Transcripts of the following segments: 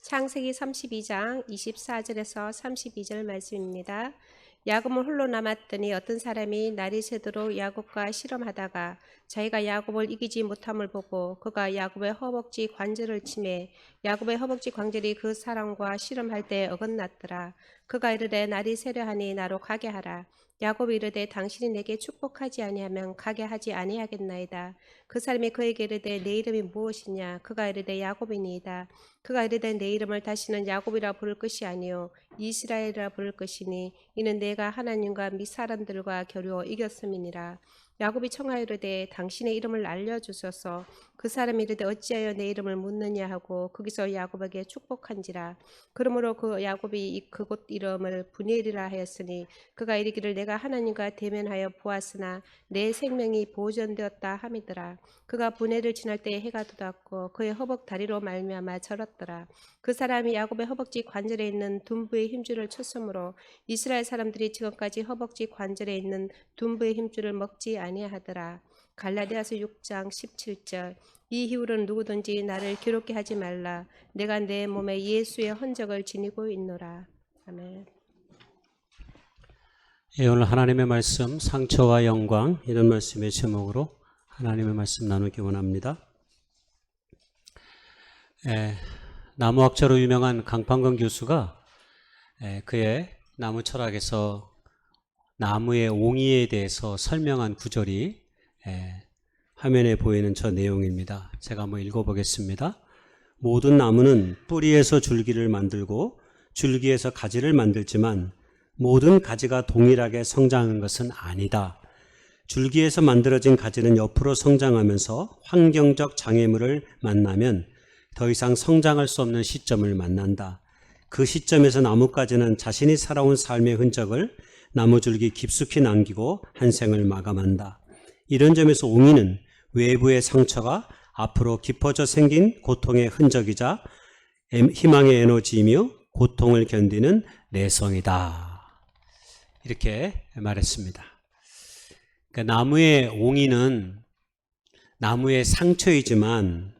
창세기 32장 24절에서 32절 말씀입니다. 야곱은 홀로 남았더니 어떤 사람이 날이 새도록 야곱과 씨름하다가 자기가 야곱을 이기지 못함을 보고 그가 야곱의 허벅지 관절을 치매 야곱의 허벅지 관절이 그 사람과 씨름할 때 어긋났더라. 그가 이르되 날이 새려하니 나로 가게 하라. 야곱이 이르되 당신이 내게 축복하지 아니하면 가게 하지 아니하겠나이다. 그 사람이 그에게 이르되 내 이름이 무엇이냐? 그가 이르되 야곱이니이다. 그가 이르되 내 이름을 다시는 야곱이라 부를 것이 아니요 이스라엘이라 부를 것이니 이는 내가 하나님과 및 사람들과 겨루어 이겼음이니라. 야곱이 청하여 이르되 당신의 이름을 알려주소서. 그 사람이 이르되 어찌하여 내 이름을 묻느냐 하고 거기서 야곱에게 축복한지라. 그러므로 그 야곱이 그곳 이름을 브니엘이라 하였으니 그가 이르기를 내가 하나님과 대면하여 보았으나 내 생명이 보존되었다 함이더라. 그가 브니엘을 지날 때에 해가 돋았고 그의 허벅 다리로 말미암아 절었더라. 그 사람이 야곱의 허벅지 관절에 있는 둔부의 힘줄을 쳤으므로 이스라엘 사람들이 지금까지 허벅지 관절에 있는 둔부의 힘줄을 먹지 아니하더라. 갈라디아서 6장 17절. 이 이후로는 누구든지 나를 괴롭게 하지 말라. 내가 내 몸에 예수의 흔적을 지니고 있노라. 아멘. 예, 오늘 하나님의 말씀 상처와 영광 이런 말씀의 제목으로 하나님의 말씀 나누기 원합니다. 나무학자로 유명한 강판건 교수가 그의 나무 철학에서 나무의 옹이에 대해서 설명한 구절이 화면에 보이는 저 내용입니다. 제가 한번 읽어보겠습니다. 모든 나무는 뿌리에서 줄기를 만들고 줄기에서 가지를 만들지만 모든 가지가 동일하게 성장하는 것은 아니다. 줄기에서 만들어진 가지는 옆으로 성장하면서 환경적 장애물을 만나면 더 이상 성장할 수 없는 시점을 만난다. 그 시점에서 나뭇가지는 자신이 살아온 삶의 흔적을 나무줄기 깊숙이 남기고 한 생을 마감한다. 이런 점에서 옹이는 외부의 상처가 앞으로 깊어져 생긴 고통의 흔적이자 희망의 에너지이며 고통을 견디는 내성이다. 이렇게 말했습니다. 그러니까 나무의 옹이는 나무의 상처이지만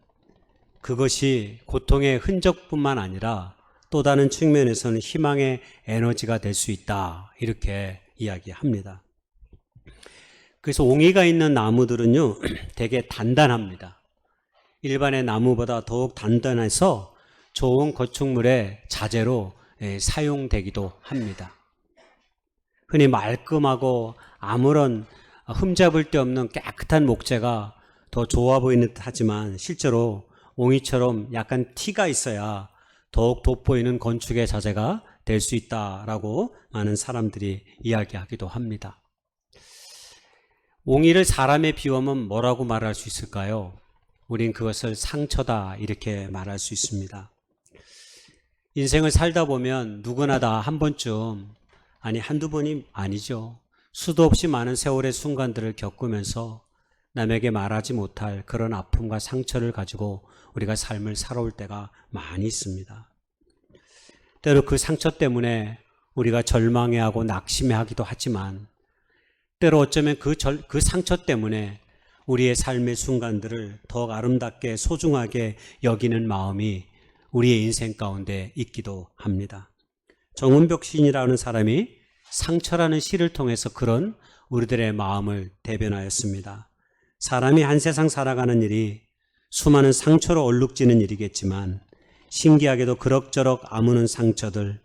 그것이 고통의 흔적뿐만 아니라 또 다른 측면에서는 희망의 에너지가 될 수 있다. 이렇게 이야기합니다. 그래서 옹이가 있는 나무들은요, 되게 단단합니다. 일반의 나무보다 더욱 단단해서 좋은 건축물의 자재로 사용되기도 합니다. 흔히 말끔하고 아무런 흠잡을 데 없는 깨끗한 목재가 더 좋아 보이는 듯 하지만 실제로 옹이처럼 약간 티가 있어야 더욱 돋보이는 건축의 자재가 될 수 있다라고 많은 사람들이 이야기하기도 합니다. 옹이를 사람에 비유하면 뭐라고 말할 수 있을까요? 우린 그것을 상처다 이렇게 말할 수 있습니다. 인생을 살다 보면 누구나 다 한 번쯤, 아니 한두 번이 아니죠. 수도 없이 많은 세월의 순간들을 겪으면서 남에게 말하지 못할 그런 아픔과 상처를 가지고 우리가 삶을 살아올 때가 많이 있습니다. 때로 그 상처 때문에 우리가 절망해하고 낙심해하기도 하지만 때로 어쩌면 그 상처 때문에 우리의 삶의 순간들을 더욱 아름답게 소중하게 여기는 마음이 우리의 인생 가운데 있기도 합니다. 정은벽 시인이라는 사람이 상처라는 시를 통해서 그런 우리들의 마음을 대변하였습니다. 사람이 한 세상 살아가는 일이 수많은 상처로 얼룩지는 일이겠지만 신기하게도 그럭저럭 아무는 상처들,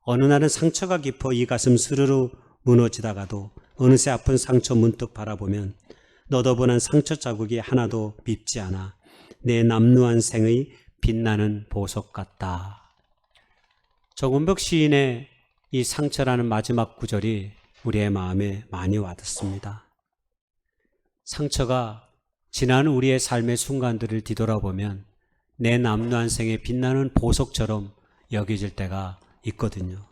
어느 날은 상처가 깊어 이 가슴 스르르 무너지다가도 어느새 아픈 상처 문득 바라보면 너더분한 상처 자국이 하나도 밉지 않아 내 남루한 생의 빛나는 보석 같다. 정은벽 시인의 이 상처라는 마지막 구절이 우리의 마음에 많이 와닿습니다. 상처가 지난 우리의 삶의 순간들을 뒤돌아보면 내 남루한 생의 빛나는 보석처럼 여겨질 때가 있거든요.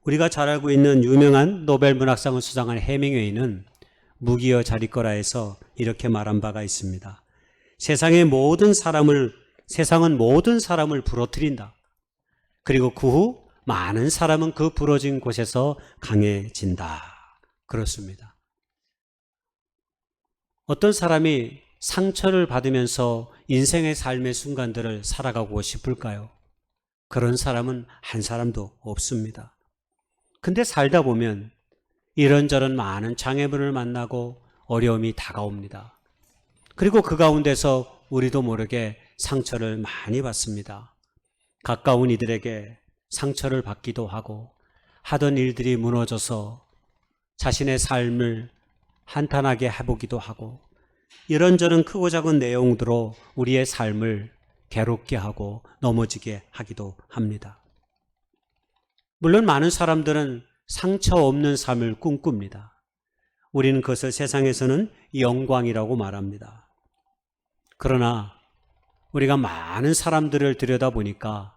우리가 잘 알고 있는 유명한 노벨 문학상을 수상한 해밍웨이는 무기여 자리거라에서 이렇게 말한 바가 있습니다. 세상은 모든 사람을 부러뜨린다. 그리고 그 후 많은 사람은 그 부러진 곳에서 강해진다. 그렇습니다. 어떤 사람이 상처를 받으면서 인생의 삶의 순간들을 살아가고 싶을까요? 그런 사람은 한 사람도 없습니다. 근데 살다 보면 이런저런 많은 장애물을 만나고 어려움이 다가옵니다. 그리고 그 가운데서 우리도 모르게 상처를 많이 받습니다. 가까운 이들에게 상처를 받기도 하고 하던 일들이 무너져서 자신의 삶을 한탄하게 해보기도 하고 이런저런 크고 작은 내용들로 우리의 삶을 괴롭게 하고 넘어지게 하기도 합니다. 물론 많은 사람들은 상처 없는 삶을 꿈꿉니다. 우리는 그것을 세상에서는 영광이라고 말합니다. 그러나 우리가 많은 사람들을 들여다보니까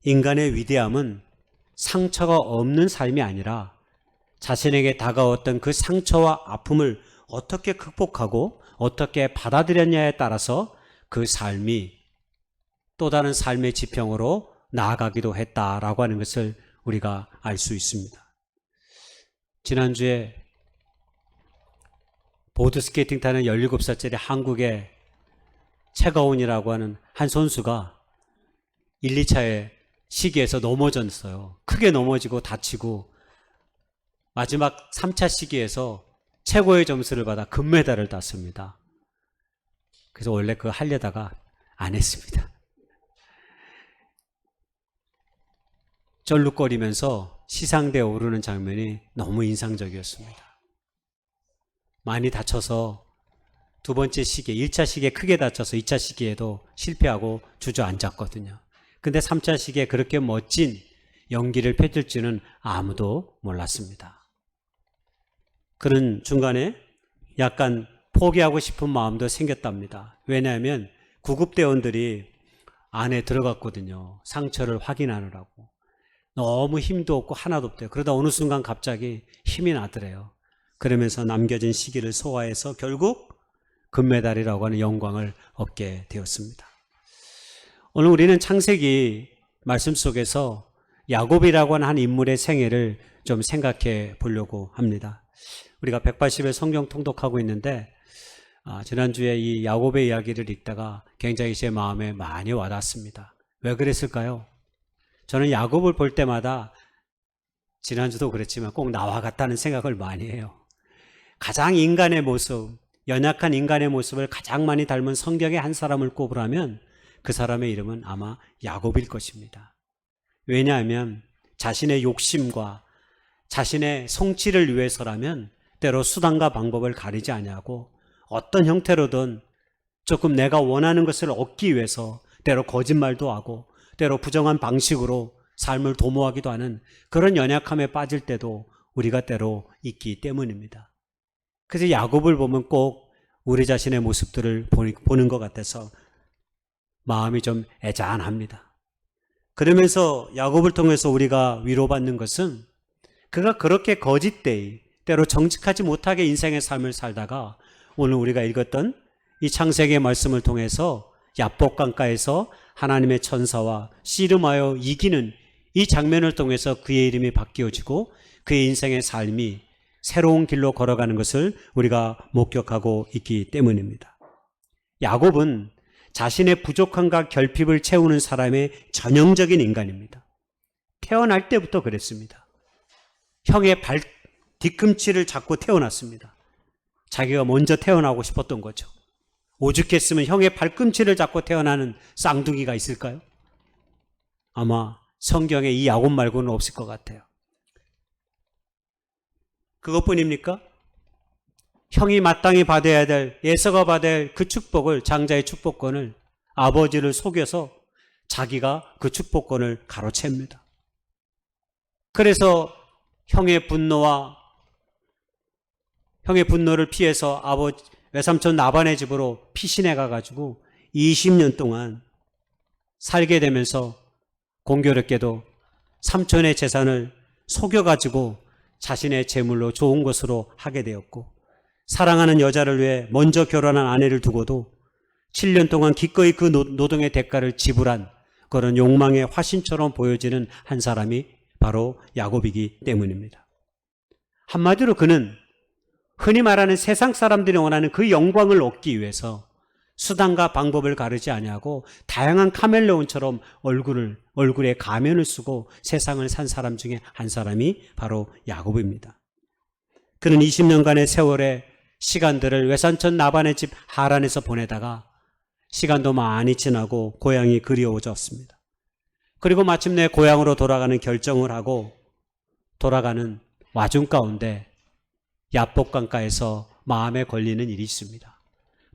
인간의 위대함은 상처가 없는 삶이 아니라 자신에게 다가왔던 그 상처와 아픔을 어떻게 극복하고 어떻게 받아들였냐에 따라서 그 삶이 또 다른 삶의 지평으로 나아가기도 했다라고 하는 것을 우리가 알 수 있습니다. 지난주에 보드스케이팅 타는 17살짜리 한국의 최가온이라고 하는 한 선수가 1, 2차의 시기에서 넘어졌어요. 크게 넘어지고 다치고 마지막 3차 시기에서 최고의 점수를 받아 금메달을 땄습니다. 그래서 원래 그거 하려다가 안 했습니다. 쩔룩거리면서 시상대에 오르는 장면이 너무 인상적이었습니다. 많이 다쳐서 두 번째 시기에 1차 시기에 크게 다쳐서 2차 시기에도 실패하고 주저앉았거든요. 근데 3차 시기에 그렇게 멋진 연기를 펼칠 줄은 아무도 몰랐습니다. 그런 중간에 약간 포기하고 싶은 마음도 생겼답니다. 왜냐하면 구급대원들이 안에 들어갔거든요. 상처를 확인하느라고. 너무 힘도 없고 하나도 없대요. 그러다 어느 순간 갑자기 힘이 나더래요. 그러면서 남겨진 시기를 소화해서 결국 금메달이라고 하는 영광을 얻게 되었습니다. 오늘 우리는 창세기 말씀 속에서 야곱이라고 하는 한 인물의 생애를 좀 생각해 보려고 합니다. 우리가 180일 성경 통독하고 있는데 지난주에 이 야곱의 이야기를 읽다가 굉장히 제 마음에 많이 와닿습니다. 왜 그랬을까요? 저는 야곱을 볼 때마다 지난주도 그랬지만 꼭 나와 같다는 생각을 많이 해요. 가장 인간의 모습, 연약한 인간의 모습을 가장 많이 닮은 성경의 한 사람을 꼽으라면 그 사람의 이름은 아마 야곱일 것입니다. 왜냐하면 자신의 욕심과 자신의 성취를 위해서라면 때로 수단과 방법을 가리지 아니하고 어떤 형태로든 조금 내가 원하는 것을 얻기 위해서 때로 거짓말도 하고 때로 부정한 방식으로 삶을 도모하기도 하는 그런 연약함에 빠질 때도 우리가 때로 있기 때문입니다. 그래서 야곱을 보면 꼭 우리 자신의 모습들을 보는 것 같아서 마음이 좀 애잔합니다. 그러면서 야곱을 통해서 우리가 위로받는 것은 그가 그렇게 거짓되이 때로 정직하지 못하게 인생의 삶을 살다가 오늘 우리가 읽었던 이 창세기의 말씀을 통해서 야복강가에서 하나님의 천사와 씨름하여 이기는 이 장면을 통해서 그의 이름이 바뀌어지고 그의 인생의 삶이 새로운 길로 걸어가는 것을 우리가 목격하고 있기 때문입니다. 야곱은 자신의 부족함과 결핍을 채우는 사람의 전형적인 인간입니다. 태어날 때부터 그랬습니다. 형의 뒤꿈치를 잡고 태어났습니다. 자기가 먼저 태어나고 싶었던 거죠. 오죽했으면 형의 발꿈치를 잡고 태어나는 쌍둥이가 있을까요? 아마 성경에 이 야곱 말고는 없을 것 같아요. 그것뿐입니까? 형이 마땅히 받아야 될, 예서가 받아야 할 그 축복을, 장자의 축복권을 아버지를 속여서 자기가 그 축복권을 가로챕니다. 그래서 형의 분노를 피해서 외삼촌 나반의 집으로 피신해 가가지고 20년 동안 살게 되면서 공교롭게도 삼촌의 재산을 속여가지고 자신의 재물로 좋은 것으로 하게 되었고 사랑하는 여자를 위해 먼저 결혼한 아내를 두고도 7년 동안 기꺼이 그 노동의 대가를 지불한 그런 욕망의 화신처럼 보여지는 한 사람이 바로 야곱이기 때문입니다. 한마디로 그는 흔히 말하는 세상 사람들이 원하는 그 영광을 얻기 위해서 수단과 방법을 가르지 아니하고 다양한 카멜레온처럼 얼굴에 가면을 쓰고 세상을 산 사람 중에 한 사람이 바로 야곱입니다. 그는 20년간의 세월의 시간들을 외산천 라반의 집 하란에서 보내다가 시간도 많이 지나고 고향이 그리워졌습니다. 그리고 마침내 고향으로 돌아가는 결정을 하고 돌아가는 와중 가운데 야복강가에서 마음에 걸리는 일이 있습니다.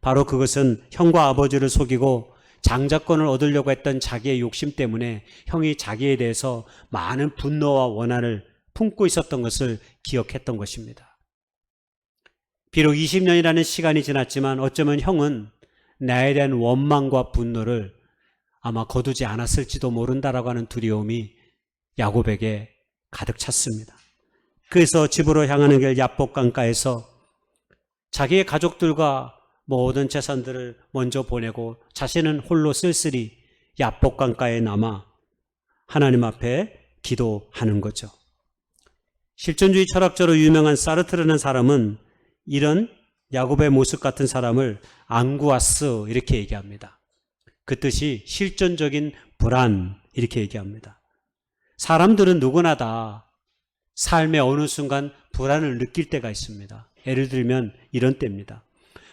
바로 그것은 형과 아버지를 속이고 장자권을 얻으려고 했던 자기의 욕심 때문에 형이 자기에 대해서 많은 분노와 원한을 품고 있었던 것을 기억했던 것입니다. 비록 20년이라는 시간이 지났지만 어쩌면 형은 나에 대한 원망과 분노를 아마 거두지 않았을지도 모른다라고 하는 두려움이 야곱에게 가득 찼습니다. 그래서 집으로 향하는 길 야복강가에서 자기의 가족들과 모든 재산들을 먼저 보내고 자신은 홀로 쓸쓸히 야복강가에 남아 하나님 앞에 기도하는 거죠. 실존주의 철학자로 유명한 사르트르라는 사람은 이런 야곱의 모습 같은 사람을 앙구아스 이렇게 얘기합니다. 그 뜻이 실존적인 불안 이렇게 얘기합니다. 사람들은 누구나 다 삶의 어느 순간 불안을 느낄 때가 있습니다. 예를 들면 이런 때입니다.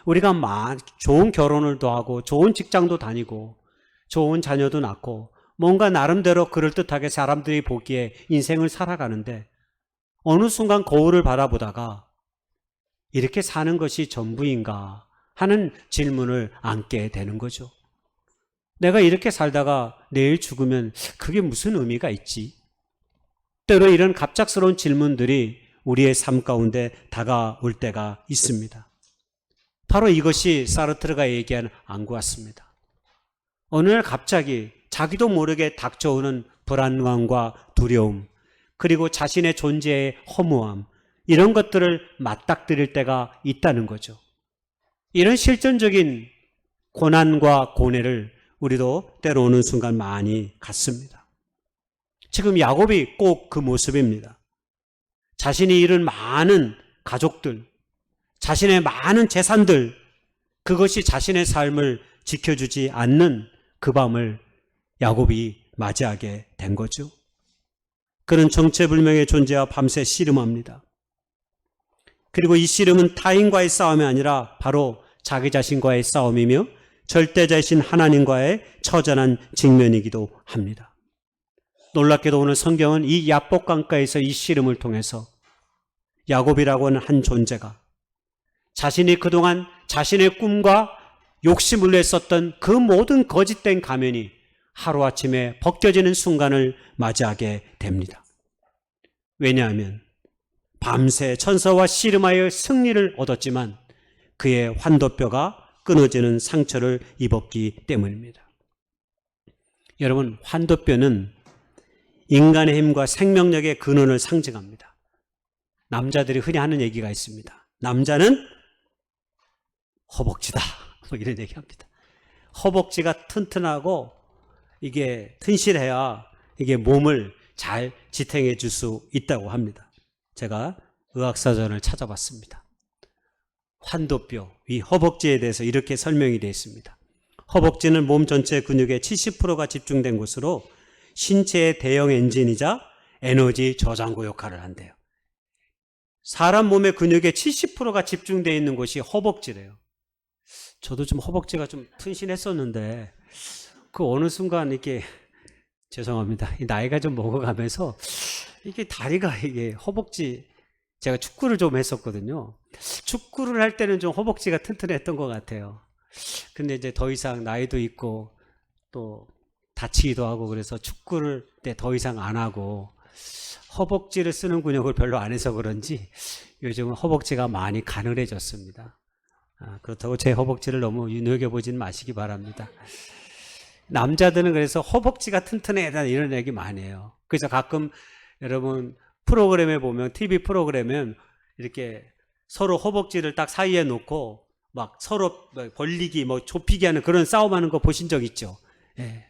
우리가 좋은 결혼을 하고 좋은 직장도 다니고 좋은 자녀도 낳고 뭔가 나름대로 그럴듯하게 사람들이 보기에 인생을 살아가는데 어느 순간 거울을 바라보다가 이렇게 사는 것이 전부인가 하는 질문을 안게 되는 거죠. 내가 이렇게 살다가 내일 죽으면 그게 무슨 의미가 있지? 때로 이런 갑작스러운 질문들이 우리의 삶 가운데 다가올 때가 있습니다. 바로 이것이 사르트르가 얘기한 앙구아스입니다. 어느 날 갑자기 자기도 모르게 닥쳐오는 불안감과 두려움, 그리고 자신의 존재의 허무함, 이런 것들을 맞닥뜨릴 때가 있다는 거죠. 이런 실존적인 고난과 고뇌를 우리도 때로 오는 순간 많이 갖습니다. 지금 야곱이 꼭 그 모습입니다. 자신이 잃은 많은 가족들, 자신의 많은 재산들, 그것이 자신의 삶을 지켜주지 않는 그 밤을 야곱이 맞이하게 된 거죠. 그는 정체불명의 존재와 밤새 씨름합니다. 그리고 이 씨름은 타인과의 싸움이 아니라 바로 자기 자신과의 싸움이며 절대자이신 하나님과의 처절한 직면이기도 합니다. 놀랍게도 오늘 성경은 이 야복강가에서 이 씨름을 통해서 야곱이라고 하는 한 존재가 자신이 그동안 자신의 꿈과 욕심을 위해 썼던 그 모든 거짓된 가면이 하루아침에 벗겨지는 순간을 맞이하게 됩니다. 왜냐하면 밤새 천사와 씨름하여 승리를 얻었지만 그의 환도뼈가 끊어지는 상처를 입었기 때문입니다. 여러분, 환도뼈는 인간의 힘과 생명력의 근원을 상징합니다. 남자들이 흔히 하는 얘기가 있습니다. 남자는 허벅지다, 뭐 이런 얘기합니다. 허벅지가 튼튼하고 이게 튼실해야 이게 몸을 잘 지탱해 줄 수 있다고 합니다. 제가 의학사전을 찾아봤습니다. 환도뼈, 이 허벅지에 대해서 이렇게 설명이 되어 있습니다. 허벅지는 몸 전체 근육의 70%가 집중된 곳으로 신체의 대형 엔진이자 에너지 저장고 역할을 한대요. 사람 몸의 근육의 70%가 집중되어 있는 곳이 허벅지래요. 저도 좀 허벅지가 좀 튼실했었는데 그 어느 순간 이렇게 죄송합니다. 나이가 좀 먹어가면서 이게 다리가 이게 허벅지, 제가 축구를 좀 했었거든요. 축구를 할 때는 좀 허벅지가 튼튼했던 것 같아요. 근데 이제 더 이상 나이도 있고 또 다치기도 하고 그래서 축구를 때 더 이상 안 하고 허벅지를 쓰는 근육을 별로 안 해서 그런지 요즘은 허벅지가 많이 가늘해졌습니다. 그렇다고 제 허벅지를 너무 눈여겨보진 마시기 바랍니다. 남자들은 그래서 허벅지가 튼튼해야 된다 이런 얘기 많이 해요. 그래서 가끔 여러분 프로그램에 보면 TV 프로그램은 이렇게 서로 허벅지를 딱 사이에 놓고 막 서로 벌리기 뭐 좁히기 하는 그런 싸움하는 거 보신 적 있죠? 예.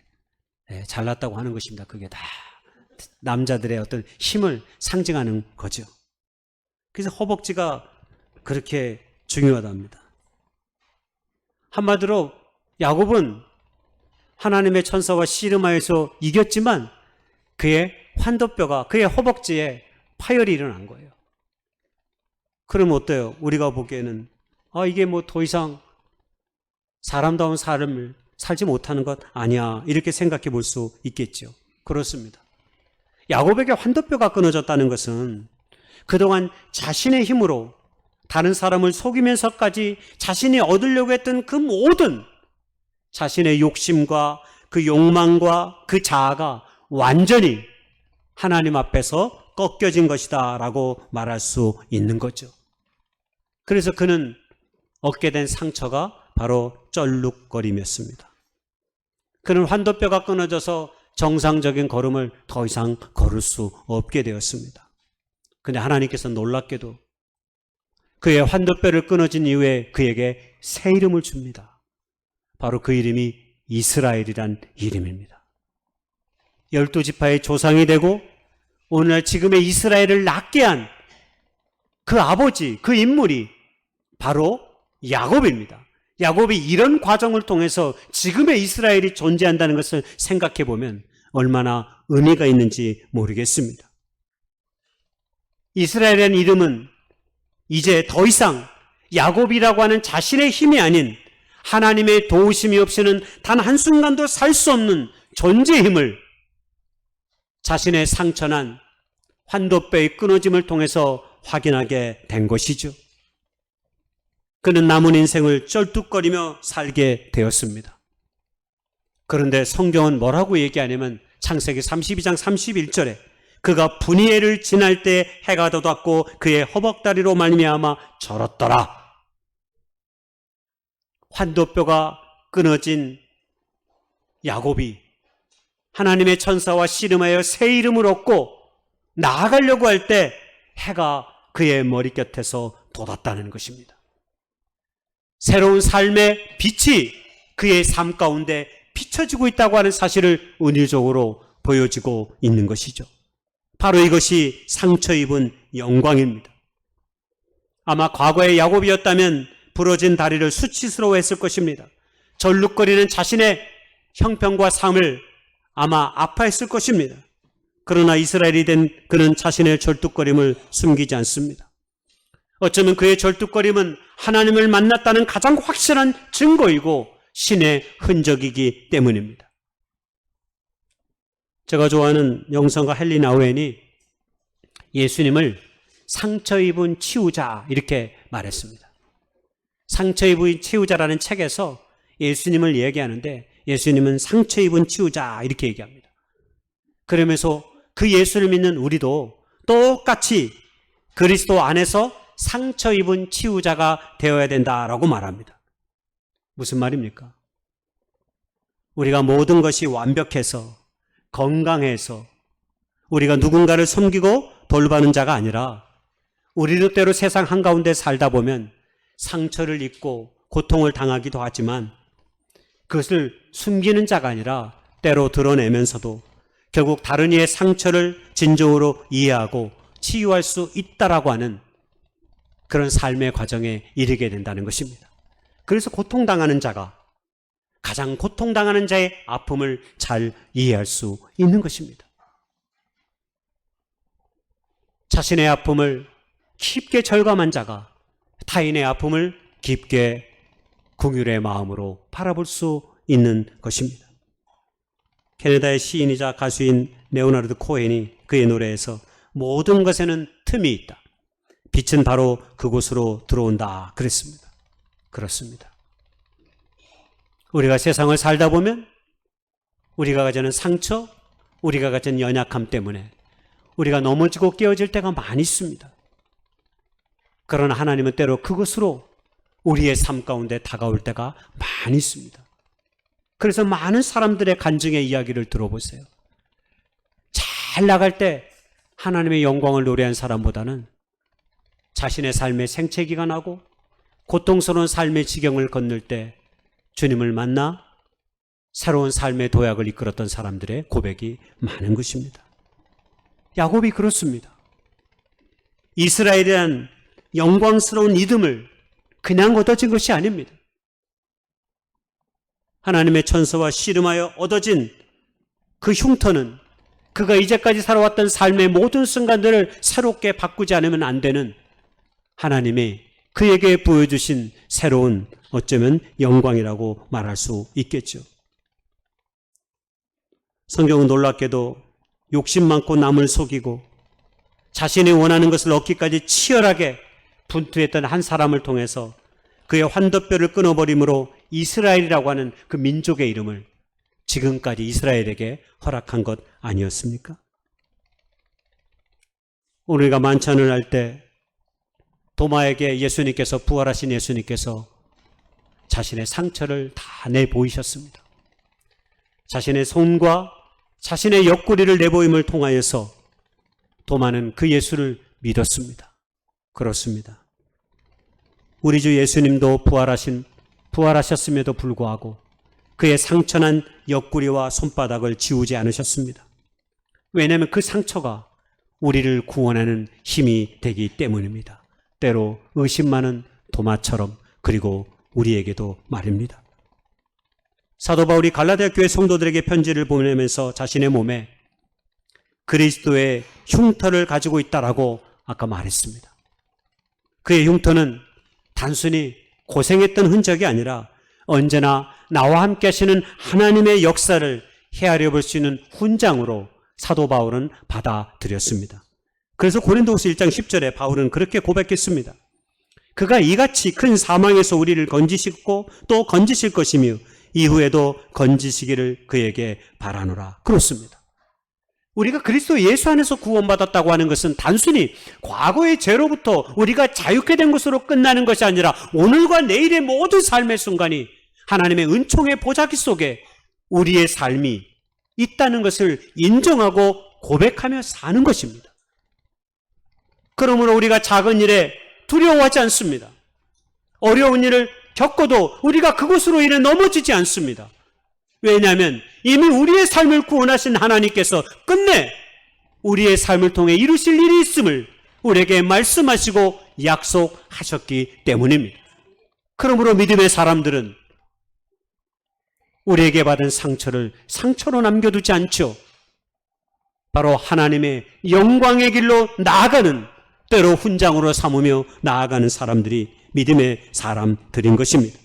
예, 잘났다고 하는 것입니다. 그게 다 남자들의 어떤 힘을 상징하는 거죠. 그래서 허벅지가 그렇게 중요하답니다. 한마디로 야곱은 하나님의 천사와 씨름하여서 이겼지만 그의 환도뼈가 그의 허벅지에 파열이 일어난 거예요. 그럼 어때요? 우리가 보기에는 이게 뭐 더 이상 사람다운 삶을 살지 못하는 것 아니야, 이렇게 생각해 볼 수 있겠죠. 그렇습니다. 야곱에게 환도뼈가 끊어졌다는 것은 그동안 자신의 힘으로 다른 사람을 속이면서까지 자신이 얻으려고 했던 그 모든 자신의 욕심과 그 욕망과 그 자아가 완전히 하나님 앞에서 꺾여진 것이다 라고 말할 수 있는 거죠. 그래서 그는 얻게 된 상처가 바로 쩔룩거림이었습니다. 그는 환도뼈가 끊어져서 정상적인 걸음을 더 이상 걸을 수 없게 되었습니다. 근데 하나님께서 놀랍게도 그의 환도뼈를 끊어진 이후에 그에게 새 이름을 줍니다. 바로 그 이름이 이스라엘이란 이름입니다. 12지파의 조상이 되고 오늘날 지금의 이스라엘을 낳게 한 그 아버지, 그 인물이 바로 야곱입니다. 야곱이 이런 과정을 통해서 지금의 이스라엘이 존재한다는 것을 생각해 보면 얼마나 의미가 있는지 모르겠습니다. 이스라엘이라는 이름은 이제 더 이상 야곱이라고 하는 자신의 힘이 아닌 하나님의 도우심이 없이는 단 한순간도 살 수 없는 존재의 힘을 자신의 상처난 환도뼈의 끊어짐을 통해서 확인하게 된 것이죠. 그는 남은 인생을 쩔뚝거리며 살게 되었습니다. 그런데 성경은 뭐라고 얘기하냐면 창세기 32장 31절에 그가 분이엘을 지날 때 해가 돋았고 그의 허벅다리로 말미암아 절었더라. 환도뼈가 끊어진 야곱이 하나님의 천사와 씨름하여 새 이름을 얻고 나아가려고 할 때 해가 그의 머리 곁에서 돋았다는 것입니다. 새로운 삶의 빛이 그의 삶 가운데 비춰지고 있다고 하는 사실을 은유적으로 보여지고 있는 것이죠. 바로 이것이 상처 입은 영광입니다. 아마 과거의 야곱이었다면 부러진 다리를 수치스러워했을 것입니다. 절룩거리는 자신의 형편과 삶을 아마 아파했을 것입니다. 그러나 이스라엘이 된 그는 자신의 절뚝거림을 숨기지 않습니다. 어쩌면 그의 절뚝거림은 하나님을 만났다는 가장 확실한 증거이고 신의 흔적이기 때문입니다. 제가 좋아하는 영성가 헨리 나우엔이 예수님을 상처 입은 치유자 이렇게 말했습니다. 상처 입은 치유자라는 책에서 예수님을 얘기하는데 예수님은 상처 입은 치유자 이렇게 얘기합니다. 그러면서 그 예수를 믿는 우리도 똑같이 그리스도 안에서 상처 입은 치유자가 되어야 된다라고 말합니다. 무슨 말입니까? 우리가 모든 것이 완벽해서 건강해서 우리가 누군가를 섬기고 돌보는 자가 아니라 우리도 때로 세상 한가운데 살다 보면 상처를 입고 고통을 당하기도 하지만 그것을 숨기는 자가 아니라 때로 드러내면서도 결국 다른 이의 상처를 진정으로 이해하고 치유할 수 있다라고 하는 그런 삶의 과정에 이르게 된다는 것입니다. 그래서 고통당하는 자가 가장 고통당하는 자의 아픔을 잘 이해할 수 있는 것입니다. 자신의 아픔을 깊게 절감한 자가 타인의 아픔을 깊게 긍휼의 마음으로 바라볼 수 있는 것입니다. 캐나다의 시인이자 가수인 레오나르드 코헨이 그의 노래에서 모든 것에는 틈이 있다. 빛은 바로 그곳으로 들어온다 그랬습니다. 그렇습니다. 우리가 세상을 살다 보면 우리가 가지는 상처, 우리가 가진 연약함 때문에 우리가 넘어지고 깨어질 때가 많이 있습니다. 그러나 하나님은 때로 그것으로 우리의 삶 가운데 다가올 때가 많이 있습니다. 그래서 많은 사람들의 간증의 이야기를 들어보세요. 잘 나갈 때 하나님의 영광을 노래한 사람보다는 자신의 삶의 생채기가 나고 고통스러운 삶의 지경을 건널 때 주님을 만나 새로운 삶의 도약을 이끌었던 사람들의 고백이 많은 것입니다. 야곱이 그렇습니다. 이스라엘이란 영광스러운 이름을 그냥 얻어진 것이 아닙니다. 하나님의 천사와 씨름하여 얻어진 그 흉터는 그가 이제까지 살아왔던 삶의 모든 순간들을 새롭게 바꾸지 않으면 안 되는 하나님이 그에게 보여주신 새로운 어쩌면 영광이라고 말할 수 있겠죠. 성경은 놀랍게도 욕심 많고 남을 속이고 자신이 원하는 것을 얻기까지 치열하게 분투했던 한 사람을 통해서 그의 환도뼈를 끊어버림으로 이스라엘이라고 하는 그 민족의 이름을 지금까지 이스라엘에게 허락한 것 아니었습니까? 우리가 만찬을 할 때 도마에게 예수님께서, 부활하신 예수님께서 자신의 상처를 다 내보이셨습니다. 자신의 손과 자신의 옆구리를 내보임을 통하여서 도마는 그 예수를 믿었습니다. 그렇습니다. 우리 주 예수님도 부활하셨음에도 불구하고 그의 상처난 옆구리와 손바닥을 지우지 않으셨습니다. 왜냐하면 그 상처가 우리를 구원하는 힘이 되기 때문입니다. 때로 의심 많은 도마처럼, 그리고 우리에게도 말입니다. 사도 바울이 갈라디아 교회 성도들에게 편지를 보내면서 자신의 몸에 그리스도의 흉터를 가지고 있다라고 아까 말했습니다. 그의 흉터는 단순히 고생했던 흔적이 아니라 언제나 나와 함께 하시는 하나님의 역사를 헤아려 볼 수 있는 훈장으로 사도 바울은 받아들였습니다. 그래서 고린도후서 1장 10절에 바울은 그렇게 고백했습니다. 그가 이같이 큰 사망에서 우리를 건지시고 또 건지실 것이며 이후에도 건지시기를 그에게 바라노라. 그렇습니다. 우리가 그리스도 예수 안에서 구원받았다고 하는 것은 단순히 과거의 죄로부터 우리가 자유케 된 것으로 끝나는 것이 아니라 오늘과 내일의 모든 삶의 순간이 하나님의 은총의 보자기 속에 우리의 삶이 있다는 것을 인정하고 고백하며 사는 것입니다. 그러므로 우리가 작은 일에 두려워하지 않습니다. 어려운 일을 겪어도 우리가 그것으로 인해 넘어지지 않습니다. 왜냐하면 이미 우리의 삶을 구원하신 하나님께서 끝내 우리의 삶을 통해 이루실 일이 있음을 우리에게 말씀하시고 약속하셨기 때문입니다. 그러므로 믿음의 사람들은 우리에게 받은 상처를 상처로 남겨두지 않죠. 바로 하나님의 영광의 길로 나아가는, 때로 훈장으로 삼으며 나아가는 사람들이 믿음의 사람들인 것입니다.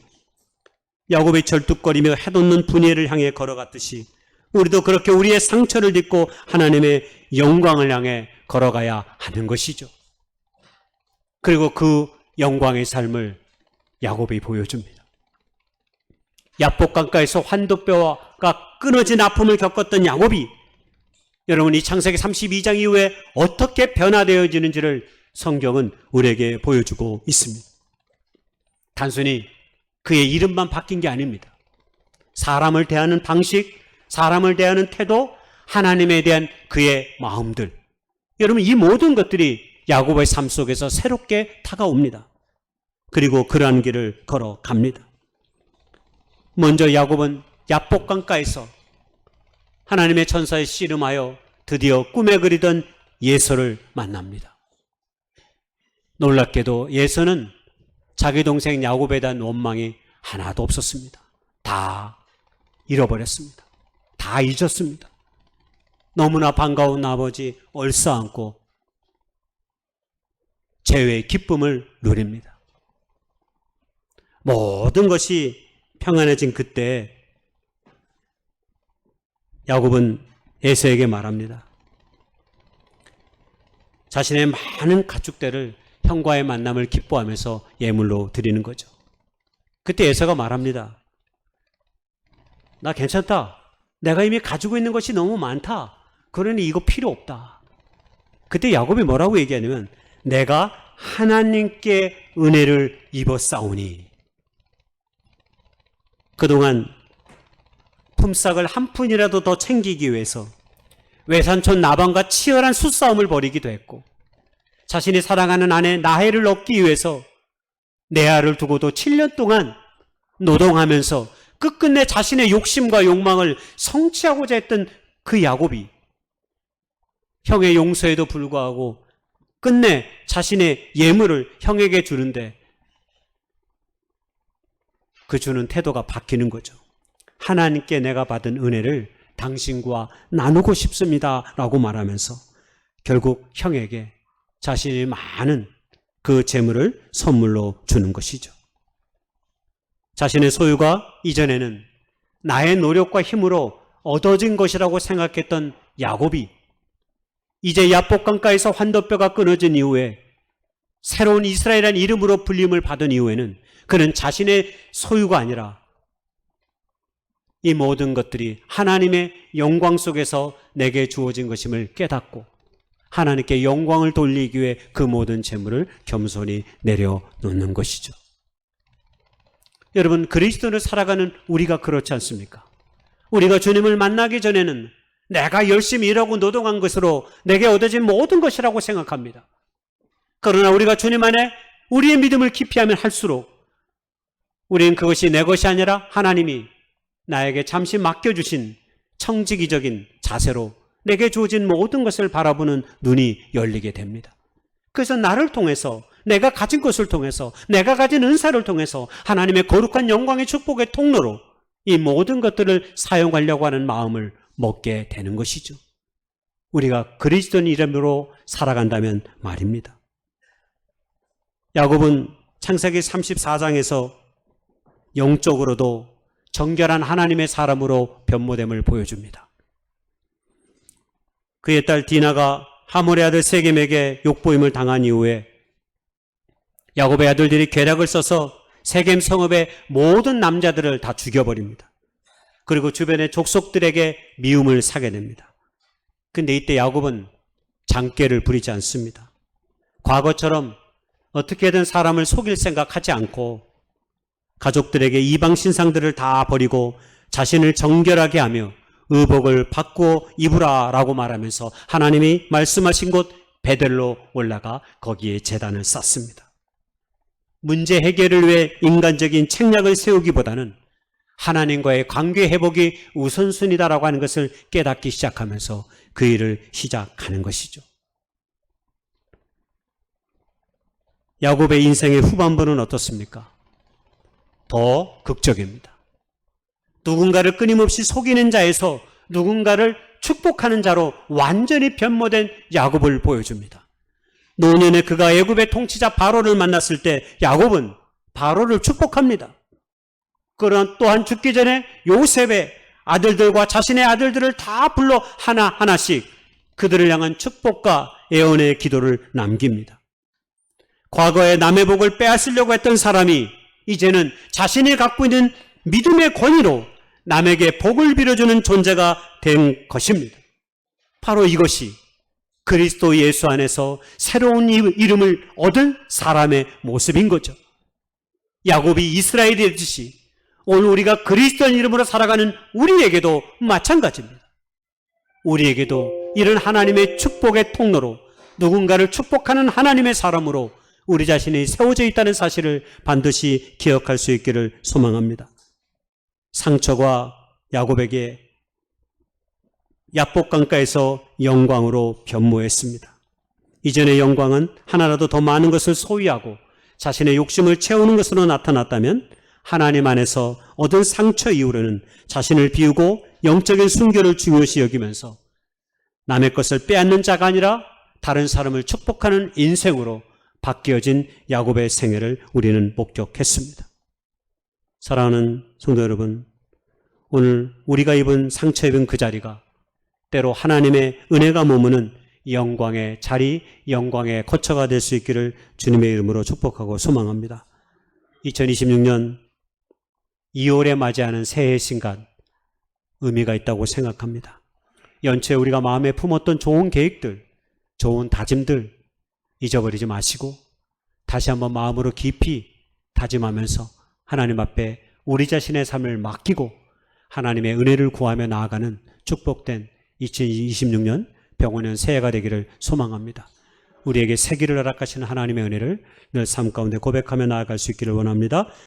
야곱이 절뚝거리며 해돋는 분야를 향해 걸어갔듯이 우리도 그렇게 우리의 상처를 딛고 하나님의 영광을 향해 걸어가야 하는 것이죠. 그리고 그 영광의 삶을 야곱이 보여줍니다. 야복강가에서 환도뼈가 끊어진 아픔을 겪었던 야곱이 여러분 이 창세기 32장 이후에 어떻게 변화되어지는지를 성경은 우리에게 보여주고 있습니다. 단순히 그의 이름만 바뀐 게 아닙니다. 사람을 대하는 방식, 사람을 대하는 태도, 하나님에 대한 그의 마음들, 여러분 이 모든 것들이 야곱의 삶 속에서 새롭게 다가옵니다. 그리고 그러한 길을 걸어갑니다. 먼저 야곱은 야복강가에서 하나님의 천사에 씨름하여 드디어 꿈에 그리던 예서를 만납니다. 놀랍게도 예서는 자기 동생 야곱에 대한 원망이 하나도 없었습니다. 다 잃어버렸습니다. 다 잊었습니다. 너무나 반가운 아버지 얼싸안고 재회의 기쁨을 누립니다. 모든 것이 평안해진 그때 야곱은 에서에게 말합니다. 자신의 많은 가축들을 형과의 만남을 기뻐하면서 예물로 드리는 거죠. 그때 에서가 말합니다. 나 괜찮다. 내가 이미 가지고 있는 것이 너무 많다. 그러니 이거 필요 없다. 그때 야곱이 뭐라고 얘기하냐면 내가 하나님께 은혜를 입었사오니 그동안 품삯을 한 푼이라도 더 챙기기 위해서 외삼촌 나방과 치열한 수싸움을 벌이기도 했고 자신이 사랑하는 아내 나헬을 얻기 위해서 레아를 두고도 7년 동안 노동하면서 끝끝내 자신의 욕심과 욕망을 성취하고자 했던 그 야곱이 형의 용서에도 불구하고 끝내 자신의 예물을 형에게 주는데 그 주는 태도가 바뀌는 거죠. 하나님께 내가 받은 은혜를 당신과 나누고 싶습니다 라고 말하면서 결국 형에게 자신이 많은 그 재물을 선물로 주는 것이죠. 자신의 소유가 이전에는 나의 노력과 힘으로 얻어진 것이라고 생각했던 야곱이 이제 야복강가에서 환도뼈가 끊어진 이후에 새로운 이스라엘이라는 이름으로 불림을 받은 이후에는 그는 자신의 소유가 아니라 이 모든 것들이 하나님의 영광 속에서 내게 주어진 것임을 깨닫고 하나님께 영광을 돌리기 위해 그 모든 재물을 겸손히 내려놓는 것이죠. 여러분, 그리스도를 살아가는 우리가 그렇지 않습니까? 우리가 주님을 만나기 전에는 내가 열심히 일하고 노동한 것으로 내게 얻어진 모든 것이라고 생각합니다. 그러나 우리가 주님 안에 우리의 믿음을 깊이 하면 할수록 우리는 그것이 내 것이 아니라 하나님이 나에게 잠시 맡겨주신 청지기적인 자세로 내게 주어진 모든 것을 바라보는 눈이 열리게 됩니다. 그래서 나를 통해서, 내가 가진 것을 통해서, 내가 가진 은사를 통해서 하나님의 거룩한 영광의 축복의 통로로 이 모든 것들을 사용하려고 하는 마음을 먹게 되는 것이죠. 우리가 그리스도인 이름으로 살아간다면 말입니다. 야곱은 창세기 34장에서 영적으로도 정결한 하나님의 사람으로 변모됨을 보여줍니다. 그의 딸 디나가 하몰의 아들 세겜에게 욕보임을 당한 이후에 야곱의 아들들이 계략을 써서 세겜 성읍의 모든 남자들을 다 죽여버립니다. 그리고 주변의 족속들에게 미움을 사게 됩니다. 근데 이때 야곱은 장깨를 부리지 않습니다. 과거처럼 어떻게든 사람을 속일 생각하지 않고 가족들에게 이방 신상들을 다 버리고 자신을 정결하게 하며 의복을 바꾸어 입으라라고 말하면서 하나님이 말씀하신 곳 베델로 올라가 거기에 제단을 쌓습니다. 문제 해결을 위해 인간적인 책략을 세우기보다는 하나님과의 관계 회복이 우선순위다라고 하는 것을 깨닫기 시작하면서 그 일을 시작하는 것이죠. 야곱의 인생의 후반부는 어떻습니까? 더 극적입니다. 누군가를 끊임없이 속이는 자에서 누군가를 축복하는 자로 완전히 변모된 야곱을 보여줍니다. 노년에 그가 애굽의 통치자 바로를 만났을 때 야곱은 바로를 축복합니다. 그러나 또한 죽기 전에 요셉의 아들들과 자신의 아들들을 다 불러 하나하나씩 그들을 향한 축복과 애원의 기도를 남깁니다. 과거에 남의 복을 빼앗으려고 했던 사람이 이제는 자신이 갖고 있는 믿음의 권위로 남에게 복을 빌어주는 존재가 된 것입니다. 바로 이것이 그리스도 예수 안에서 새로운 이름을 얻은 사람의 모습인 거죠. 야곱이 이스라엘이 되듯이 오늘 우리가 그리스도인 이름으로 살아가는 우리에게도 마찬가지입니다. 우리에게도 이런 하나님의 축복의 통로로 누군가를 축복하는 하나님의 사람으로 우리 자신이 세워져 있다는 사실을 반드시 기억할 수 있기를 소망합니다. 상처가 야곱에게 야복강가에서 영광으로 변모했습니다. 이전의 영광은 하나라도 더 많은 것을 소유하고 자신의 욕심을 채우는 것으로 나타났다면 하나님 안에서 얻은 상처 이후로는 자신을 비우고 영적인 순결을 중요시 여기면서 남의 것을 빼앗는 자가 아니라 다른 사람을 축복하는 인생으로 바뀌어진 야곱의 생애를 우리는 목격했습니다. 사랑하는 성도 여러분, 오늘 우리가 입은 상처 입은 그 자리가 때로 하나님의 은혜가 머무는 영광의 자리, 영광의 거처가 될 수 있기를 주님의 이름으로 축복하고 소망합니다. 2026년 2월에 맞이하는 새해 신간 의미가 있다고 생각합니다. 연초에 우리가 마음에 품었던 좋은 계획들, 좋은 다짐들 잊어버리지 마시고 다시 한번 마음으로 깊이 다짐하면서 하나님 앞에 우리 자신의 삶을 맡기고 하나님의 은혜를 구하며 나아가는 축복된 2026년 병원년 새해가 되기를 소망합니다. 우리에게 새 길을 허락하시는 하나님의 은혜를 늘 삶 가운데 고백하며 나아갈 수 있기를 원합니다.